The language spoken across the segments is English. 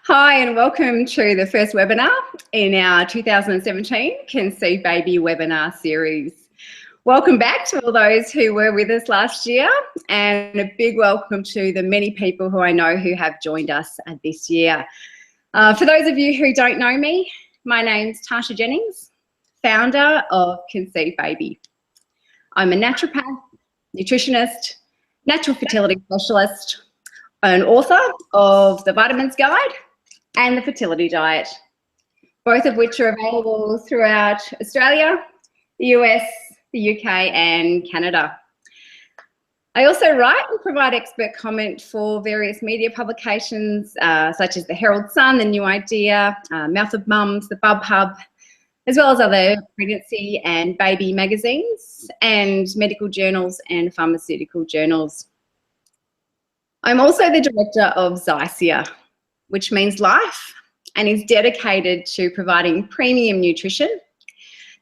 Hi and welcome to the first webinar in our 2017 Conceive Baby webinar series. Welcome back to all those who were with us last year, and a big welcome to the many people who I know who have joined us this year. For those of you who don't know me, my name's Tasha Jennings, founder of Conceive Baby. I'm a naturopath, nutritionist, natural fertility specialist, an author of The Vitamins Guide and The Fertility Diet, both of which are available throughout Australia, the US, the UK and Canada. I also write and provide expert comment for various media publications such as the Herald Sun, The New Idea, Mouth of Mums, the Bub Hub, as well as other pregnancy and baby magazines and medical journals and pharmaceutical journals. I'm also the director of Zycia, which means life, and is dedicated to providing premium nutrition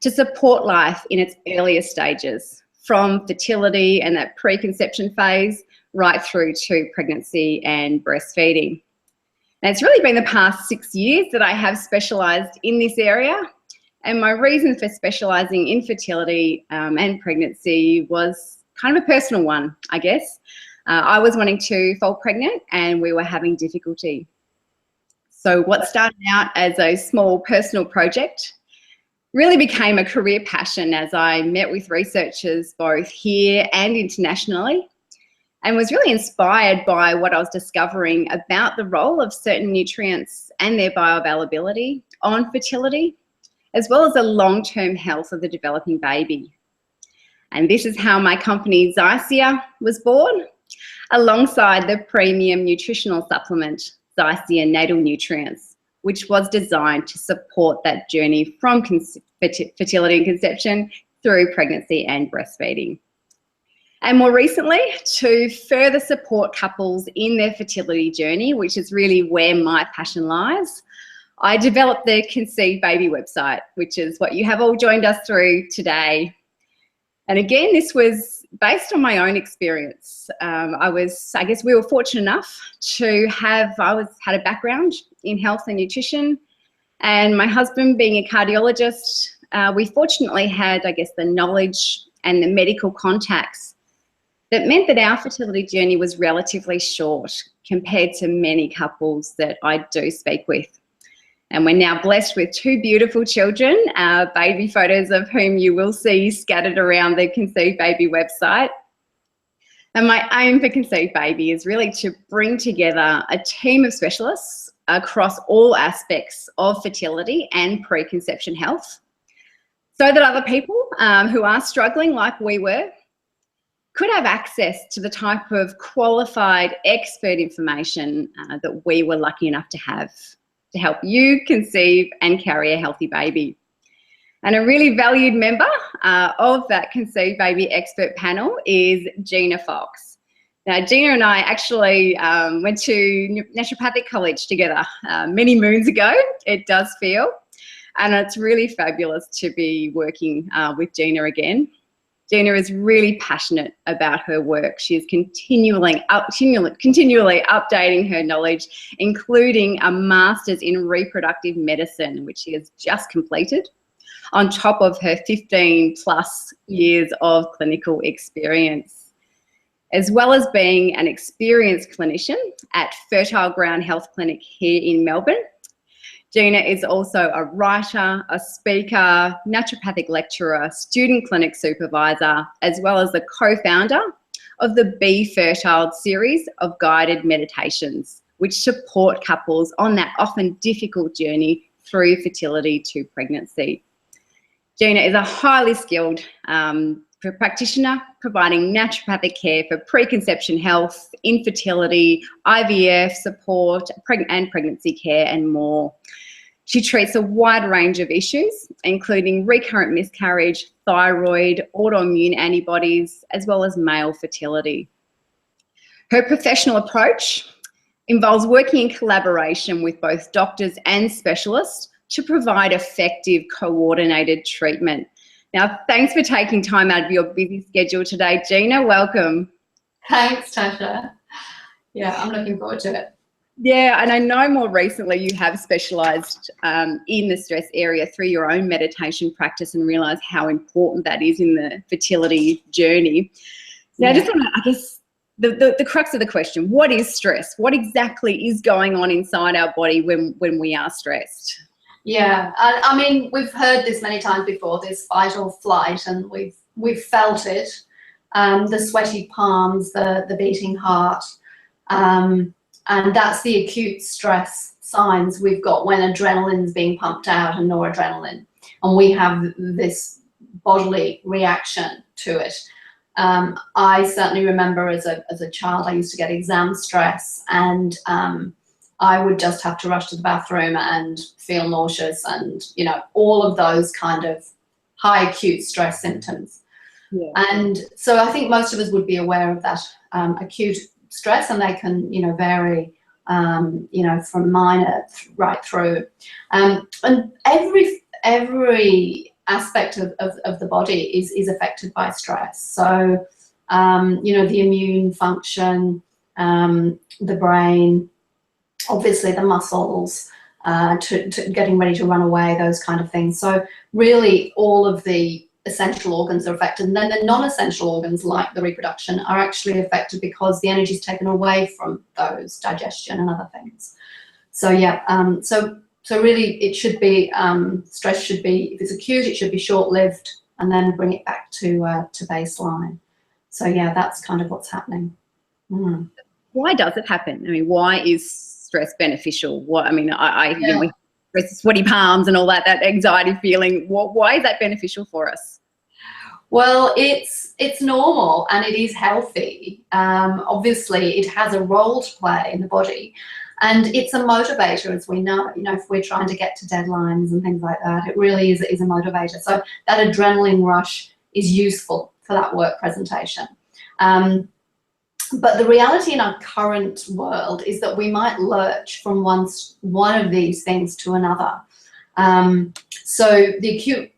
to support life in its earliest stages, from fertility and that preconception phase right through to pregnancy and breastfeeding. And it's really been the past 6 years that I have specialised in this area, and my reason for specialising in fertility and pregnancy was kind of a personal one, I guess. I was wanting to fall pregnant and we were having difficulty. So what started out as a small personal project really became a career passion as I met with researchers both here and internationally, and was really inspired by what I was discovering about the role of certain nutrients and their bioavailability on fertility, as well as the long-term health of the developing baby. And this is how my company Zycia was born, alongside the premium nutritional supplement Zycia Natal Nutrients, which was designed to support that journey from fertility and conception through pregnancy and breastfeeding. And more recently, to further support couples in their fertility journey, which is really where my passion lies, I developed the Conceive Baby website, which is what you have all joined us through today. And again, this was based on my own experience. I guess we were fortunate enough to had a background in health and nutrition, and my husband being a cardiologist, we fortunately had, I guess, the knowledge and the medical contacts that meant that our fertility journey was relatively short compared to many couples that I do speak with. And we're now blessed with 2 beautiful children, baby photos of whom you will see scattered around the Conceive Baby website. And my aim for Conceive Baby is really to bring together a team of specialists across all aspects of fertility and preconception health, so that other people who are struggling like we were could have access to the type of qualified expert information that we were lucky enough to have, to help you conceive and carry a healthy baby. And a really valued member of that Conceive Baby expert panel is Gina Fox. Now, Gina and I actually went to Naturopathic college together many moons ago, it does feel, and it's really fabulous to be working with Gina again. Gina is really passionate about her work. She is continually updating her knowledge, including a master's in reproductive medicine, which she has just completed, on top of her 15+ years of clinical experience, as well as being an experienced clinician at Fertile Ground Health Clinic here in Melbourne. Gina is also a writer, a speaker, naturopathic lecturer, student clinic supervisor, as well as the co-founder of the Be Fertile series of guided meditations, which support couples on that often difficult journey through fertility to pregnancy. Gina is a highly skilled practitioner providing naturopathic care for preconception health, infertility, IVF support, and pregnancy care and more. She treats a wide range of issues, including recurrent miscarriage, thyroid, autoimmune antibodies, as well as male fertility. Her professional approach involves working in collaboration with both doctors and specialists to provide effective coordinated treatment. Now, thanks for taking time out of your busy schedule today, Gina. Welcome. Thanks, Tasha. Yeah, I'm looking forward to it. Yeah, and I know more recently you have specialised in the stress area through your own meditation practice and realised how important that is in the fertility journey. Now, I just want to, I guess, the crux of the question, what is stress? What exactly is going on inside our body when we are stressed? Yeah, I mean, we've heard this many times before, this fight or flight, and we've felt it, the sweaty palms, the beating heart, and that's the acute stress signs we've got when adrenaline is being pumped out and noradrenaline, and we have this bodily reaction to it. I certainly remember as a child, I used to get exam stress, and I would just have to rush to the bathroom and feel nauseous and, you know, all of those kind of high acute stress symptoms. Yeah. And so I think most of us would be aware of that acute stress, and they can, you know, vary, you know, from minor right through. And every aspect of the body is affected by stress. So, you know, the immune function, the brain, obviously the muscles, to getting ready to run away, those kind of things. So really all of the essential organs are affected, and then the non-essential organs like the reproduction are actually affected because the energy is taken away from those, digestion and other things. So yeah, so really it should be, stress should be, if it's acute, it should be short-lived and then bring it back to baseline. So yeah, that's kind of what's happening. Why does it happen? I mean, why is stress beneficial? What, I mean, you know, sweaty palms and all that anxiety feeling. Why is that beneficial for us? Well, it's normal and it is healthy. Obviously, it has a role to play in the body, and it's a motivator, as we know. You know, if we're trying to get to deadlines and things like that, it really is a motivator. So that adrenaline rush is useful for that work presentation. But the reality in our current world is that we might lurch from one of these things to another. So the acute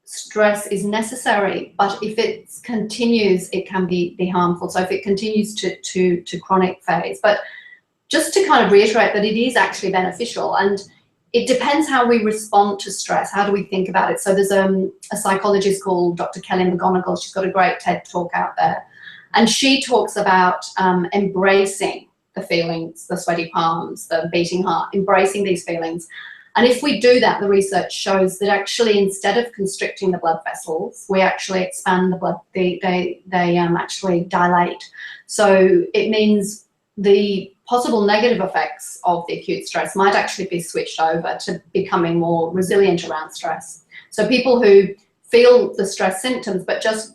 stress is necessary, but if it continues, it can be harmful. So if it continues to chronic phase, but just to kind of reiterate that it is actually beneficial, and it depends how we respond to stress. How do we think about it? So there's a psychologist called Dr. Kelly McGonigal. She's got a great TED talk out there. And she talks about embracing the feelings, the sweaty palms, the beating heart, embracing these feelings. And if we do that, the research shows that actually instead of constricting the blood vessels, we actually expand the blood, they actually dilate. So it means the possible negative effects of the acute stress might actually be switched over to becoming more resilient around stress. So people who feel the stress symptoms but just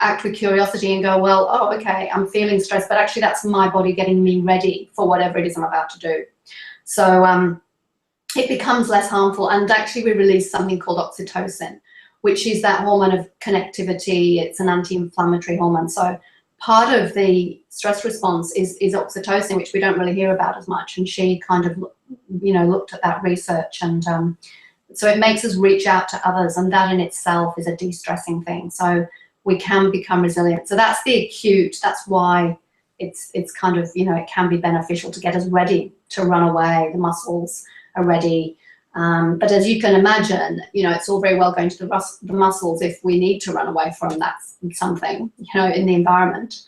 act with curiosity and go, well, oh, okay, I'm feeling stressed, but actually that's my body getting me ready for whatever it is I'm about to do. So it becomes less harmful, and actually we release something called oxytocin, which is that hormone of connectivity. It's an anti-inflammatory hormone. So part of the stress response is oxytocin, which we don't really hear about as much. And she kind of, you know, looked at that research, and so it makes us reach out to others, and that in itself is a de-stressing thing. So we can become resilient. So that's the acute, that's why it's kind of, you know, it can be beneficial to get us ready to run away. The muscles are ready. But as you can imagine, you know, it's all very well going to the muscles if we need to run away from that something, you know, in the environment.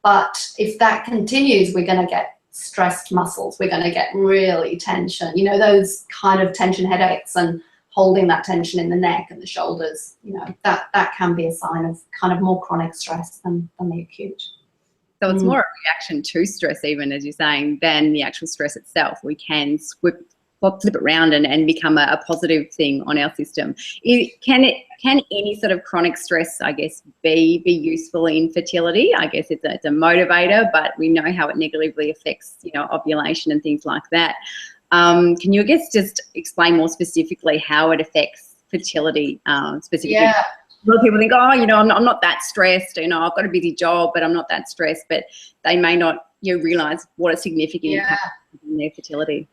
But if that continues, we're going to get stressed muscles. We're going to get really tension, you know, those kind of tension headaches and holding that tension in the neck and the shoulders, you know, that can be a sign of kind of more chronic stress than the acute. So it's more a reaction to stress, even as you're saying, than the actual stress itself. We can flip it around and become a positive thing on our system. Can any sort of chronic stress, I guess, be useful in fertility? I guess it's a motivator, but we know how it negatively affects, you know, ovulation and things like that. Can you, I guess, just explain more specifically how it affects fertility specifically? Yeah. A lot of people think, oh, you know, I'm not that stressed. You know, I've got a busy job, but I'm not that stressed. But they may not, you know, realise what a significant impact in their fertility.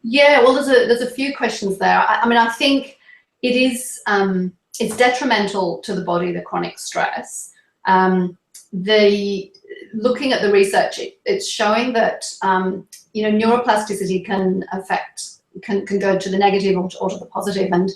Yeah, well, there's a few questions there. I mean, I think it is it's detrimental to the body, the chronic stress. The looking at the research, it's showing that you know, neuroplasticity can go to the negative or to the positive. And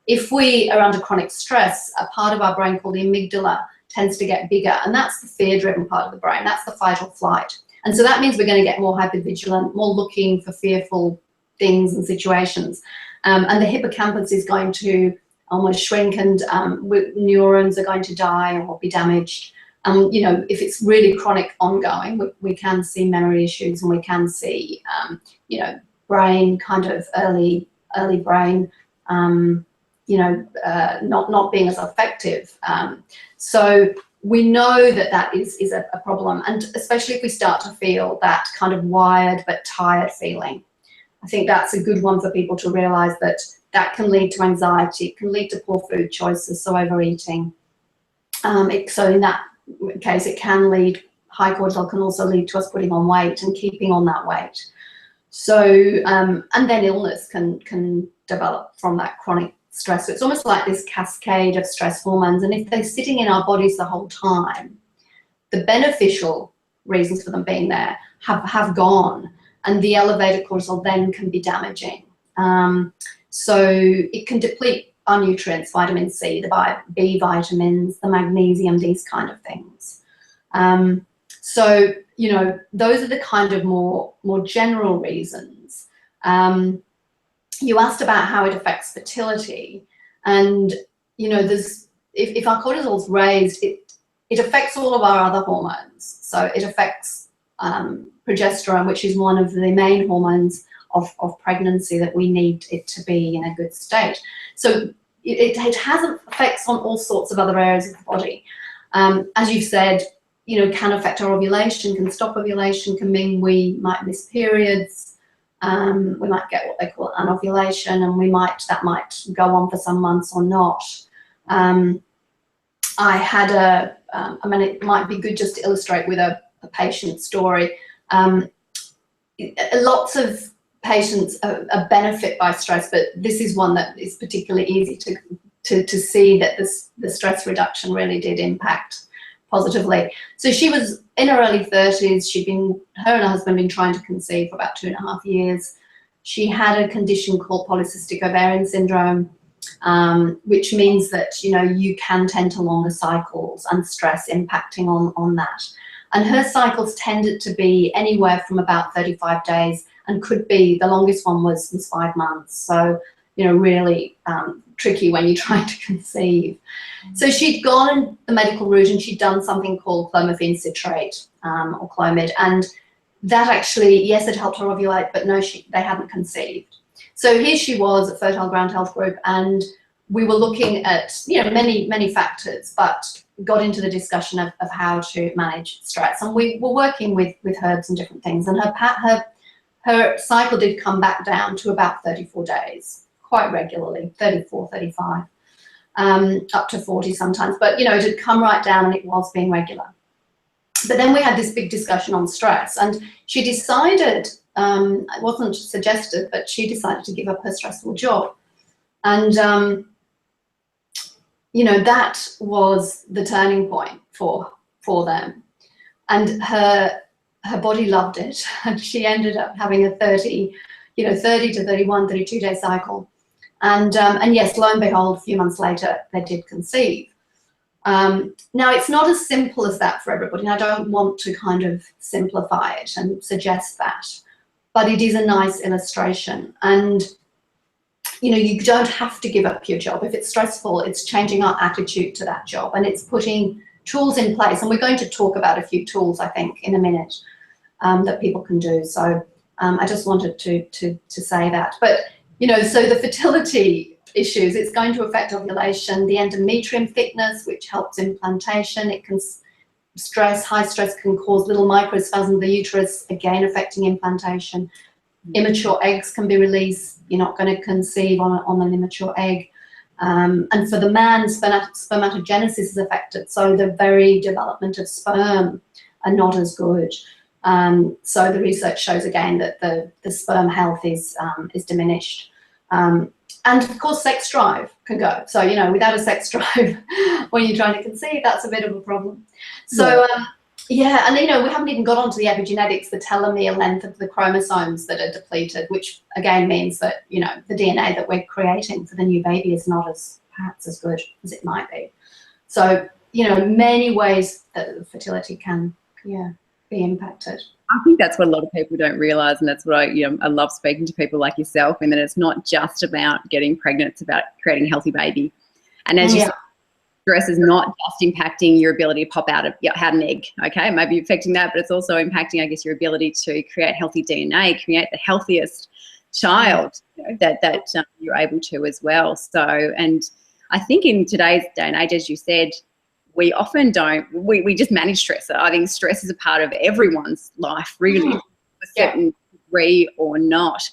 if we are under chronic stress, a part of our brain called the amygdala tends to get bigger, and that's the fear-driven part of the brain. That's the fight or flight. And so that means we're going to get more hypervigilant, more looking for fearful things and situations. And the hippocampus is going to almost shrink, and neurons are going to die or be damaged. You know, if it's really chronic ongoing, we can see memory issues, and we can see, you know, brain kind of early brain, you know, not being as effective. So we know that is a problem, and especially if we start to feel that kind of wired but tired feeling. I think that's a good one for people to realize that can lead to anxiety, it can lead to poor food choices, so overeating. So in that case, it can lead, high cortisol can also lead to us putting on weight and keeping on that weight. So, and then illness can develop from that chronic stress. So it's almost like this cascade of stress hormones, and if they're sitting in our bodies the whole time, the beneficial reasons for them being there have gone, and the elevated cortisol then can be damaging. So it can deplete our nutrients, vitamin C, the B vitamins, the magnesium, these kind of things. So, you know, those are the kind of more general reasons. You asked about how it affects fertility, and, you know, if our cortisol's raised, it affects all of our other hormones. So it affects progesterone, which is one of the main hormones of pregnancy that we need it to be in a good state. So it has effects on all sorts of other areas of the body. As you've said, you know, can affect our ovulation, can stop ovulation, can mean we might miss periods. We might get what they call anovulation, and that might go on for some months or not. I had I mean, it might be good just to illustrate with a patient story. Lots of patients benefit by stress, but this is one that is particularly easy to see that the stress reduction really did impact positively. So she was in her early 30s. Her and her husband been trying to conceive for about 2.5 years. She had a condition called polycystic ovarian syndrome, which means that, you know, you can tend to longer cycles and stress impacting on that. And her cycles tended to be anywhere from about 35 days, and could be, the longest one was 5 months. So, you know, really tricky when you're trying to conceive. So she'd gone the medical route, and she'd done something called clomiphene citrate, or Clomid, and that actually, yes, it helped her ovulate, but no, they hadn't conceived. So here she was at Fertile Ground Health Group, and we were looking at, you know, many factors, but got into the discussion of how to manage stress. And we were working with herbs and different things, and her cycle did come back down to about 34 days, quite regularly, 34, 35, up to 40 sometimes. But, you know, it had come right down, and it was being regular. But then we had this big discussion on stress, and she decided, it wasn't suggested, but she decided to give up her stressful job. And, you know, that was the turning point for them. And her body loved it, and she ended up having a 30 to 31, 32 day cycle. And yes, lo and behold, a few months later, they did conceive. Now, it's not as simple as that for everybody, and I don't want to kind of simplify it and suggest that, but it is a nice illustration. And, you know, you don't have to give up your job. If it's stressful, it's changing our attitude to that job, and it's putting tools in place. And we're going to talk about a few tools, I think, in a minute, that people can do. So I just wanted to say that. But, you know, so the fertility issues, it's going to affect ovulation, the endometrium thickness, which helps implantation. It can high stress can cause little microspasms of the uterus, again affecting implantation. Immature eggs can be released. You're not going to conceive on an immature egg. And for the man, spermatogenesis is affected, so the very development of sperm are not as good. So the research shows again that the sperm health is diminished. And of course, sex drive can go. So, you know, without a sex drive when you're trying to conceive, that's a bit of a problem. So Yeah, and you know, we haven't even got onto the epigenetics, the telomere length of the chromosomes that are depleted, which again means that, you know, the DNA that we're creating for the new baby is not as perhaps as good as it might be. So, you know, many ways that fertility can, yeah, be impacted. I think that's what a lot of people don't realise, and that's what I love speaking to people like yourself, and that it's not just about getting pregnant, it's about creating a healthy baby. And as you said, stress is not just impacting your ability to pop out an egg, okay? Maybe affecting that, but it's also impacting, I guess, your ability to create healthy DNA, create the healthiest child, you know, that you're able to as well. So, and I think in today's day and age, as you said, we often don't, we just manage stress. I think stress is a part of everyone's life, really, to a certain degree or not.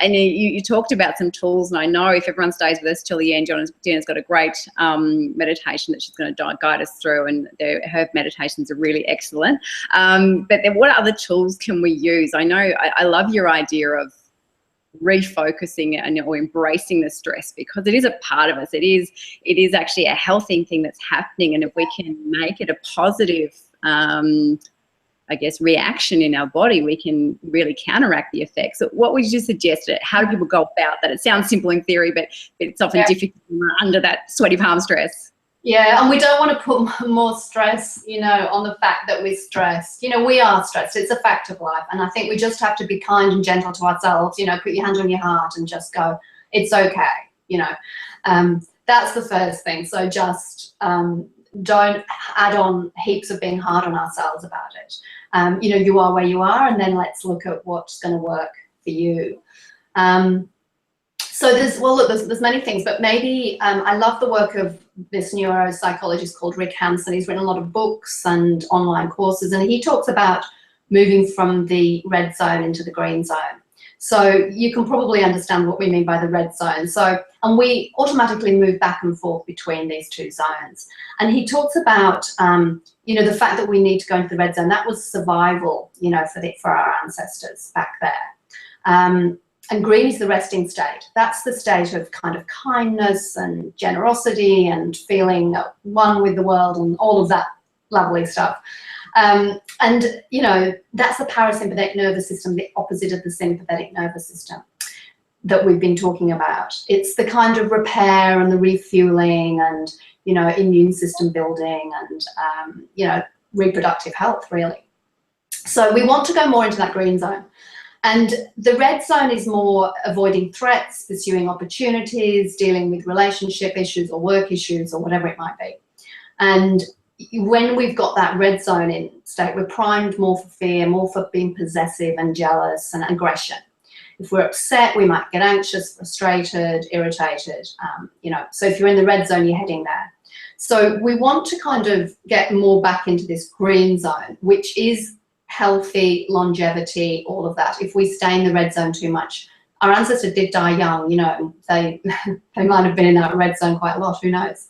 And you talked about some tools, and I know if everyone stays with us till the end, Gina's got a great meditation that she's going to guide us through, and her meditations are really excellent. But then what other tools can we use? I know I love your idea of refocusing or embracing the stress, because it is a part of us. It is actually a healthy thing that's happening, and if we can make it a positive I guess, reaction in our body, we can really counteract the effects. So what would you suggest? How do people go about that? It sounds simple in theory, but it's often difficult under that sweaty palm stress. Yeah, and we don't want to put more stress, you know, on the fact that we're stressed. You know, we are stressed. It's a fact of life. And I think we just have to be kind and gentle to ourselves, you know, put your hand on your heart and just go, it's okay, you know. That's the first thing. So just don't add on heaps of being hard on ourselves about it. You know, you are where you are, and then let's look at what's going to work for you. So there's many things, but maybe I love the work of this neuropsychologist called Rick Hanson. He's written a lot of books and online courses, and he talks about moving from the red zone into the green zone. So you can probably understand what we mean by the red zone. So, and we automatically move back and forth between these two zones. And he talks about, you know, the fact that we need to go into the red zone. That was survival, you know, for our ancestors back there. And green is the resting state. That's the state of kind of kindness and generosity and feeling one with the world and all of that lovely stuff. And, you know, that's the parasympathetic nervous system, the opposite of the sympathetic nervous system that we've been talking about. It's the kind of repair and the refueling and, you know, immune system building and, you know, reproductive health, really. So we want to go more into that green zone. And the red zone is more avoiding threats, pursuing opportunities, dealing with relationship issues or work issues or whatever it might be. And when we've got that red zone in state, we're primed more for fear, more for being possessive and jealous and aggression. If we're upset, we might get anxious, frustrated, irritated, you know. So if you're in the red zone, you're heading there. So we want to kind of get more back into this green zone, which is healthy, longevity, all of that. If we stay in the red zone too much, our ancestors did die young, you know, they might have been in that red zone quite a lot, who knows.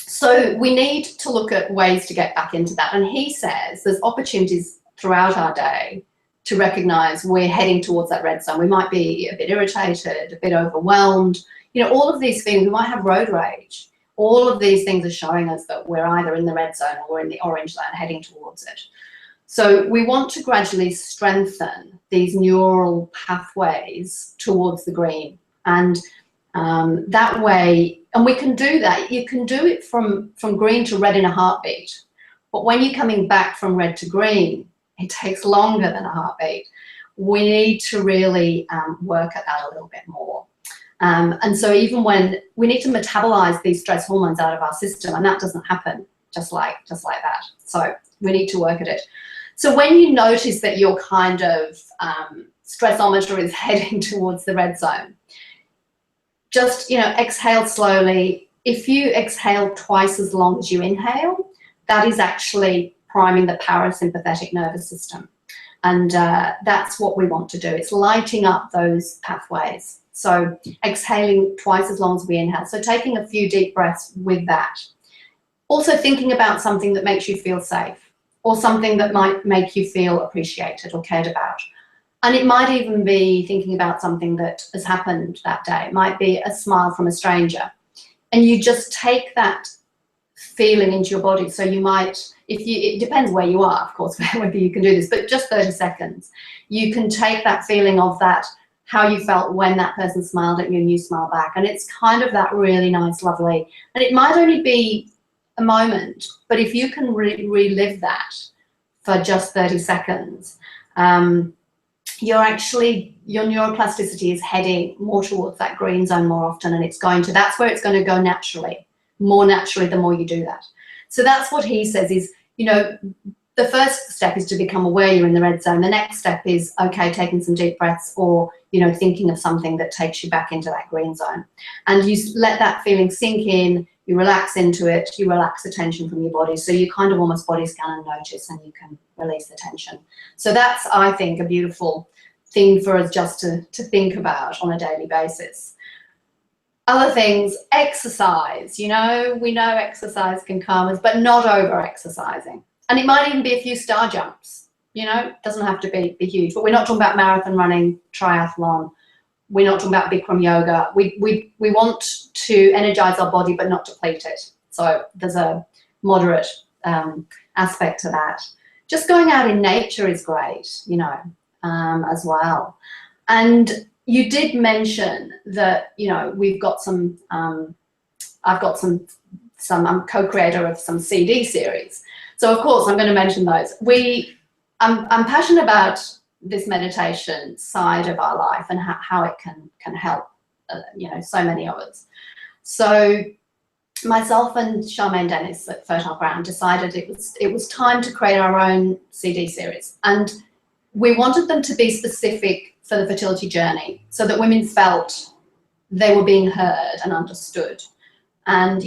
So we need to look at ways to get back into that. And he says there's opportunities throughout our day to recognize we're heading towards that red zone. We might be a bit irritated, a bit overwhelmed, you know, all of these things. We might have road rage. All of these things are showing us that we're either in the red zone or we're in the orange zone heading towards it. So we want to gradually strengthen these neural pathways towards the green. And that way, and we can do that. You can do it from green to red in a heartbeat. But when you're coming back from red to green, it takes longer than a heartbeat. We need to really work at that a little bit more. And so even when we need to metabolize these stress hormones out of our system, and that doesn't happen just like that. So we need to work at it. So when you notice that your kind of stressometer is heading towards the red zone, just, you know, exhale slowly. If you exhale twice as long as you inhale, that is actually priming the parasympathetic nervous system. And that's what we want to do. It's lighting up those pathways. So exhaling twice as long as we inhale. So taking a few deep breaths with that. Also thinking about something that makes you feel safe, or something that might make you feel appreciated or cared about. And it might even be thinking about something that has happened that day. It might be a smile from a stranger. And you just take that feeling into your body. So you might, it depends where you are, of course, whether you can do this, but just 30 seconds. You can take that feeling of that, how you felt when that person smiled at you and you smile back. And it's kind of that really nice, lovely, and it might only be a moment, but if you can relive that for just 30 seconds, your neuroplasticity is heading more towards that green zone more often, and that's where it's going to go naturally, more naturally the more you do that. So that's what he says is, the first step is to become aware you're in the red zone. The next step is, okay, taking some deep breaths, or, thinking of something that takes you back into that green zone. And you let that feeling sink in, you relax into it, you relax the tension from your body. So you kind of almost body scan and notice, and you can release the tension. So that's, I think, a beautiful thing for us just to think about on a daily basis. Other things, exercise. We know exercise can calm us, but not over-exercising. And it might even be a few star jumps. It doesn't have to be huge. But we're not talking about marathon running, triathlon. We're not talking about Bikram yoga. We want to energize our body, but not deplete it. So there's a moderate aspect to that. Just going out in nature is great, as well. And you did mention that, we've got some, I've got some I'm co-creator of some CD series. So of course I'm going to mention those. I'm passionate about this meditation side of our life and how it can help, so many of us. So myself and Charmaine Dennis at Fertile Ground decided it was time to create our own CD series. And we wanted them to be specific for the fertility journey so that women felt they were being heard and understood. And,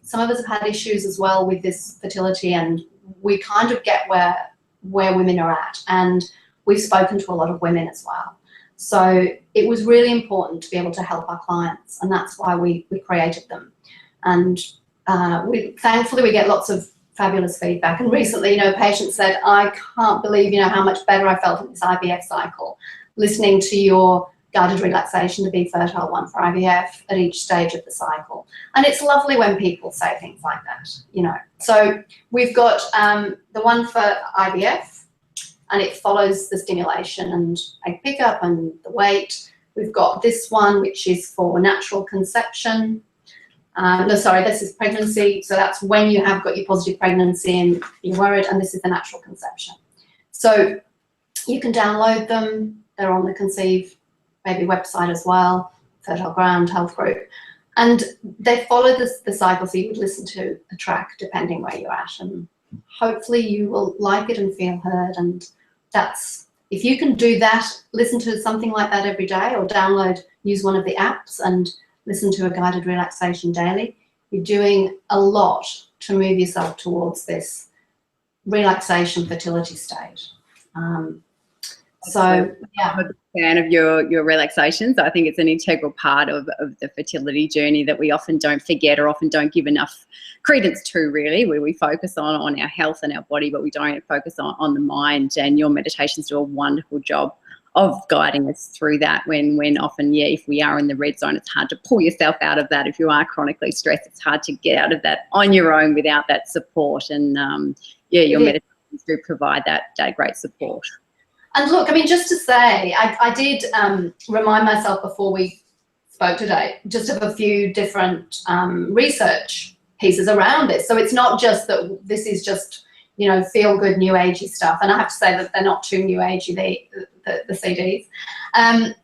some of us have had issues as well with this fertility, and we kind of get where women are at. And we've spoken to a lot of women as well. So it was really important to be able to help our clients, and that's why we created them. And thankfully we get lots of fabulous feedback. And recently, patients said, I can't believe, how much better I felt in this IVF cycle, listening to your guided relaxation to be fertile one for IVF at each stage of the cycle. And it's lovely when people say things like that, So we've got the one for IVF, and it follows the stimulation and egg pickup and the weight. We've got this one, which is for natural conception. This is pregnancy. So that's when you have got your positive pregnancy and you're worried, and this is the natural conception. So you can download them. They're on the Conceive Baby website as well, Fertile Ground Health Group. And they follow the cycle, so you would listen to a track depending where you're at, and hopefully you will like it and feel heard. And if you can do that, listen to something like that every day, or use one of the apps and listen to a guided relaxation daily, you're doing a lot to move yourself towards this relaxation fertility state. So yeah, I'm a big fan of your relaxations. I think it's an integral part of the fertility journey that we often don't forget, or often don't give enough credence to, really, where we focus on our health and our body, but we don't focus on the mind. And your meditations do a wonderful job of guiding us through that, when often, if we are in the red zone, it's hard to pull yourself out of that. If you are chronically stressed, it's hard to get out of that on your own without that support. And your meditations do provide that great support. And look, just to say, I did remind myself before we spoke today, just of a few different research pieces around this. So it's not just that this is just, feel good, new agey stuff. And I have to say that they're not too new agey, the CDs.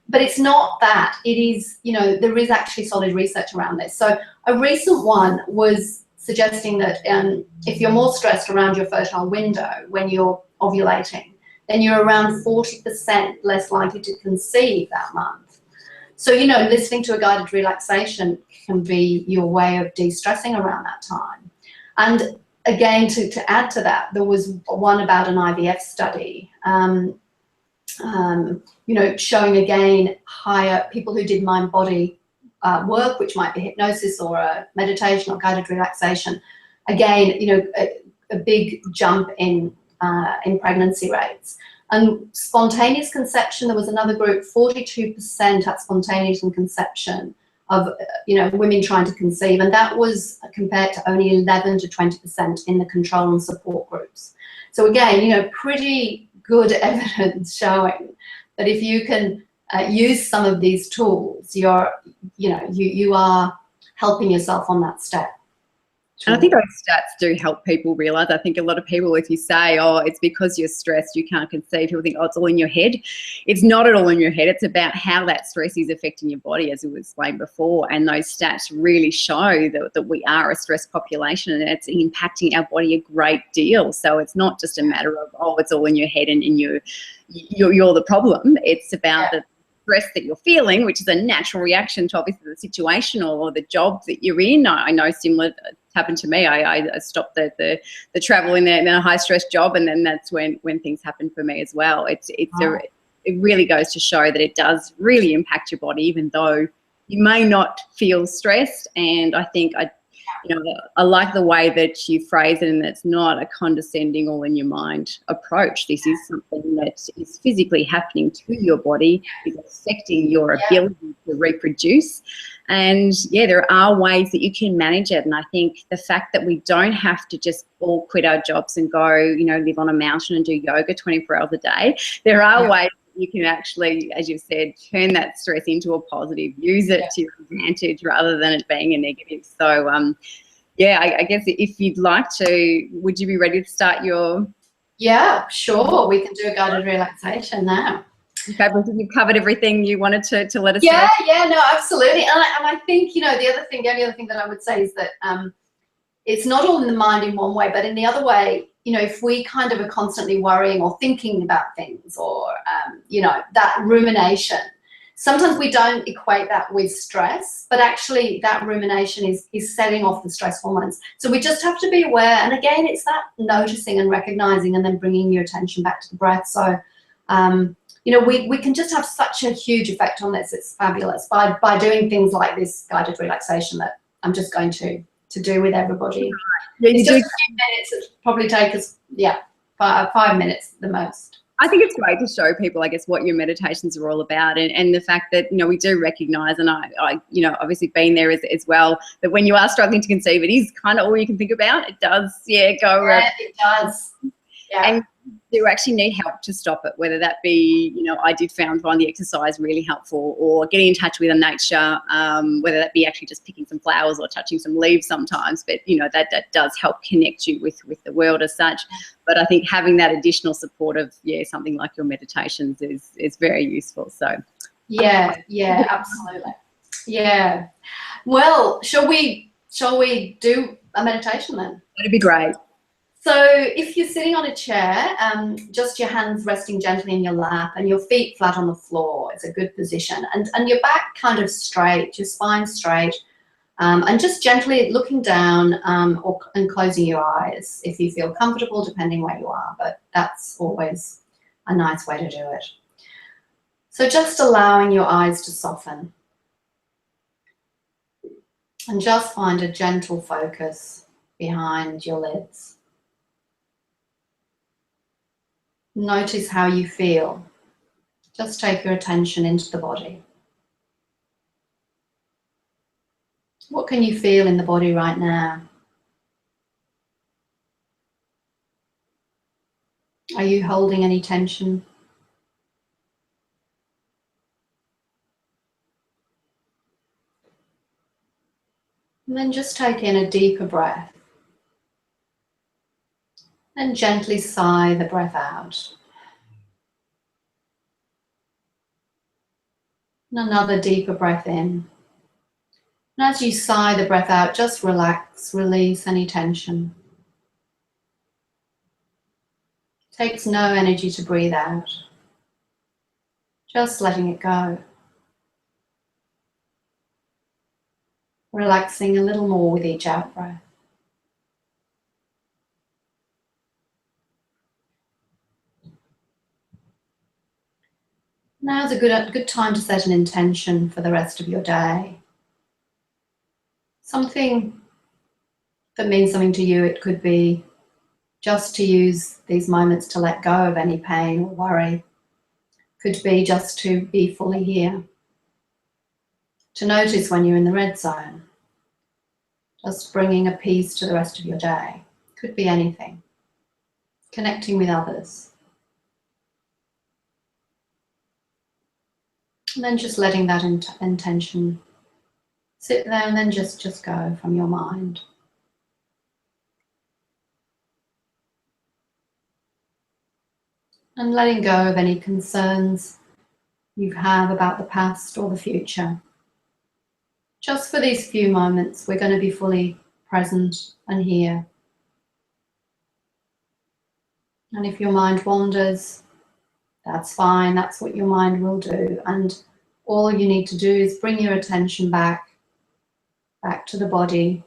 But it's not that. It is, there is actually solid research around this. So a recent one was suggesting that if you're more stressed around your fertile window when you're ovulating, then you're around 40% less likely to conceive that month. So, listening to a guided relaxation can be your way of de-stressing around that time. And again, to add to that, there was one about an IVF study, showing again higher people who did mind-body work, which might be hypnosis or a meditation or guided relaxation. Again, a big jump in pregnancy rates. And spontaneous conception, there was another group, 42% had spontaneous conception women trying to conceive, and that was compared to only 11 to 20% in the control and support groups. So again, pretty good evidence showing that if you can use some of these tools, you are helping yourself on that step. And I think those stats do help people realise. I think a lot of people, if you say, oh, it's because you're stressed, you can't conceive, people think, oh, it's all in your head. It's not at all in your head. It's about how that stress is affecting your body, as we explained before. And those stats really show that we are a stressed population, and it's impacting our body a great deal. So it's not just a matter of, oh, it's all in your head and you're the problem. It's about the stress that you're feeling, which is a natural reaction to obviously the situation or the job that you're in. I know similar happened to me. I stopped the travel in a high stress job, and then that's when things happened for me as well. It really goes to show that it does really impact your body, even though you may not feel stressed. And I think I like the way that you phrase it, and it's not a condescending all in your mind approach. This is something that is physically happening to your body, is affecting your ability to reproduce. And there are ways that you can manage it. And I think the fact that we don't have to just all quit our jobs and go, live on a mountain and do yoga 24 hours a day. There are ways you can actually, as you've said, turn that stress into a positive, use it to your advantage rather than it being a negative. So, I guess if you'd like to, would you be ready to start your... Yeah, sure. We can do a guided relaxation now. Fabulous. You've covered everything you wanted to let us know. Yeah, no, absolutely. And I think, the only other thing that I would say is that it's not all in the mind in one way, but in the other way, if we kind of are constantly worrying or thinking about things or, that rumination, sometimes we don't equate that with stress, but actually that rumination is setting off the stress hormones. So we just have to be aware. And again, it's that noticing and recognizing and then bringing your attention back to the breath. So, we can just have such a huge effect on this. It's fabulous by doing things like this guided relaxation that I'm just going to do with everybody. It's just a few minutes. It'll probably take us, 5 minutes the most. I think it's great to show people, I guess, what your meditations are all about, and the fact that, we do recognise, and I obviously been there as well, that when you are struggling to conceive, it is kind of all you can think about. It does, go. It does. Yeah. And you actually need help to stop it, whether that be, I did find the exercise really helpful, or getting in touch with nature, whether that be actually just picking some flowers or touching some leaves sometimes, but, that does help connect you with the world as such. But I think having that additional support of, something like your meditations is very useful. So. Yeah, absolutely. Yeah. Well, shall we do a meditation then? That'd be great. So if you're sitting on a chair, just your hands resting gently in your lap and your feet flat on the floor is a good position, and your back kind of straight, your spine straight, and just gently looking down and closing your eyes if you feel comfortable, depending where you are, but that's always a nice way to do it. So just allowing your eyes to soften and just find a gentle focus behind your lids. Notice how you feel. Just take your attention into the body. What can you feel in the body right now? Are you holding any tension? And then just take in a deeper breath. And gently sigh the breath out. And another deeper breath in. And as you sigh the breath out, just relax, release any tension. It takes no energy to breathe out. Just letting it go. Relaxing a little more with each out breath. Now's a good time to set an intention for the rest of your day. Something that means something to you. It could be just to use these moments to let go of any pain or worry. Could be just to be fully here. to notice when you're in the red zone. Just bringing a peace to the rest of your day. Could be anything. Connecting with others. And then just letting that intention sit there, and then just go from your mind. And letting go of any concerns you have about the past or the future. Just for these few moments, we're going to be fully present and here. And if your mind wanders, that's fine, that's what your mind will do. And all you need to do is bring your attention back to the body,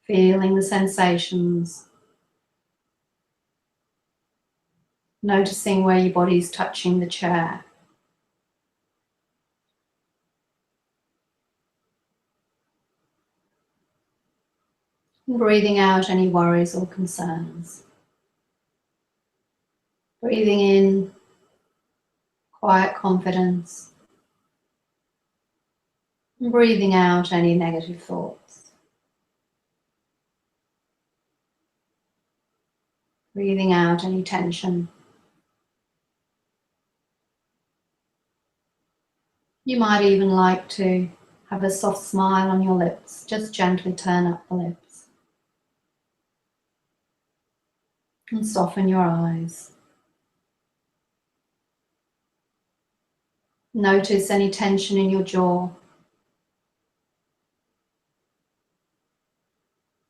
feeling the sensations, noticing where your body's touching the chair. And breathing out any worries or concerns. Breathing in quiet confidence. And breathing out any negative thoughts. Breathing out any tension. You might even like to have a soft smile on your lips. Just gently turn up the lips. And soften your eyes. Notice any tension in your jaw.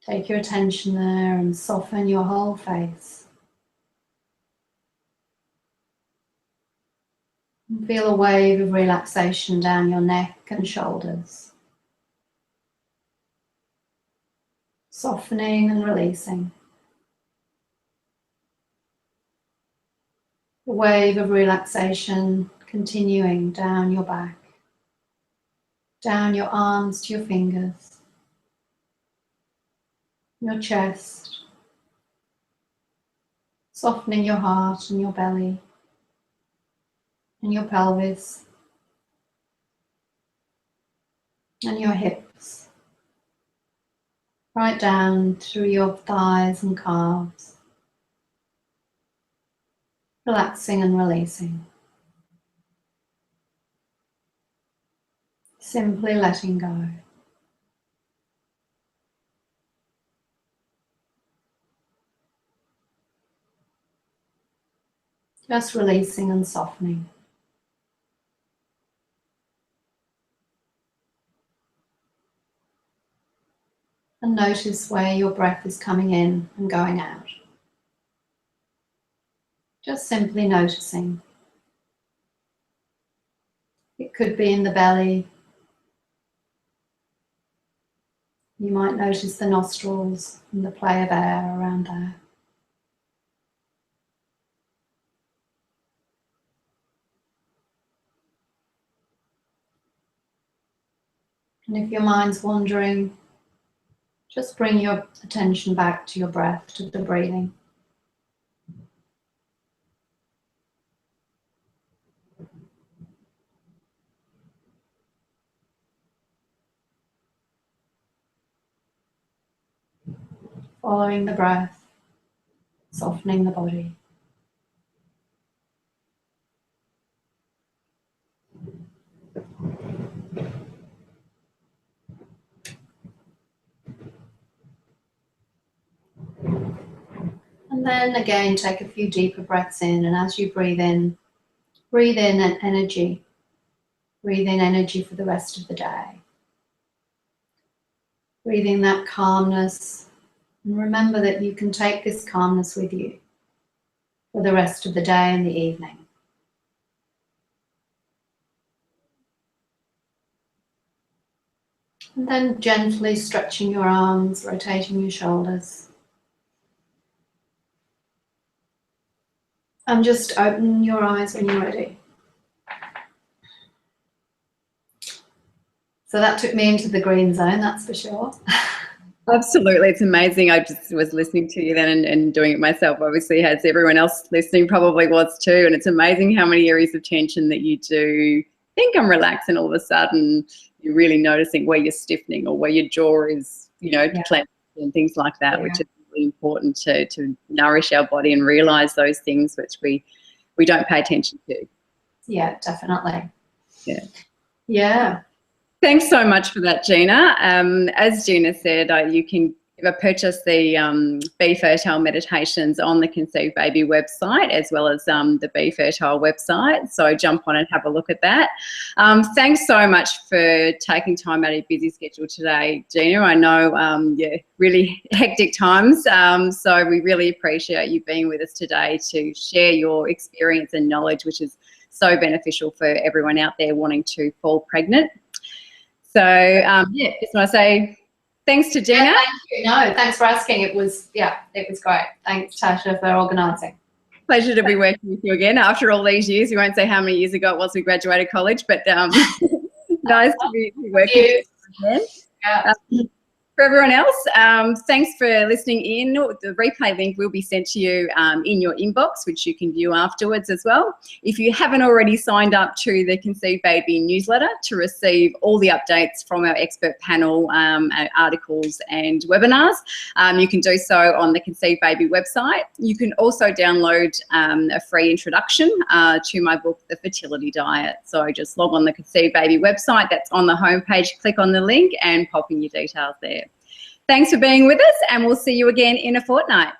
Take your attention there and soften your whole face. And feel a wave of relaxation down your neck and shoulders. Softening and releasing. A wave of relaxation continuing down your back, down your arms to your fingers, your chest, softening your heart and your belly and your pelvis and your hips, right down through your thighs and calves, relaxing and releasing. Simply letting go. Just releasing and softening. And notice where your breath is coming in and going out. Just simply noticing. It could be in the belly. You might notice the nostrils and the play of air around there. And if your mind's wandering, just bring your attention back to your breath, to the breathing. Following the breath, softening the body. And then again, take a few deeper breaths in, and as you breathe in an energy. Breathe in energy for the rest of the day. Breathing that calmness, and remember that you can take this calmness with you for the rest of the day and the evening. And then gently stretching your arms, rotating your shoulders. And just open your eyes when you're ready. So that took me into the green zone, that's for sure. Absolutely, it's amazing. I just was listening to you then and doing it myself, obviously, as everyone else listening probably was too. And it's amazing how many areas of tension that you do think I'm relaxed, and all of a sudden you're really noticing where you're stiffening or where your jaw is, you know, clenched and things like that, which is really important to nourish our body and realize those things which we don't pay attention to. Yeah, definitely. Yeah. Yeah. Thanks so much for that, Gina. As Gina said, you can purchase the Be Fertile meditations on the Conceive Baby website, as well as the Be Fertile website. So jump on and have a look at that. Thanks so much for taking time out of your busy schedule today, Gina. I know, really hectic times. So we really appreciate you being with us today to share your experience and knowledge, which is so beneficial for everyone out there wanting to fall pregnant. So, just want to say thanks to Gina. Yeah, thank you. No, thanks for asking. It was great. Thanks, Tasha, for organising. Pleasure to be working with you again after all these years. We won't say how many years ago it was we graduated college, but nice to be working with you again. Yeah. For everyone else, thanks for listening in. The replay link will be sent to you in your inbox, which you can view afterwards as well. If you haven't already signed up to the Conceive Baby newsletter to receive all the updates from our expert panel, articles and webinars, you can do so on the Conceive Baby website. You can also download a free introduction to my book, The Fertility Diet. So just log on the Conceive Baby website, that's on the homepage, click on the link and pop in your details there. Thanks for being with us, and we'll see you again in a fortnight.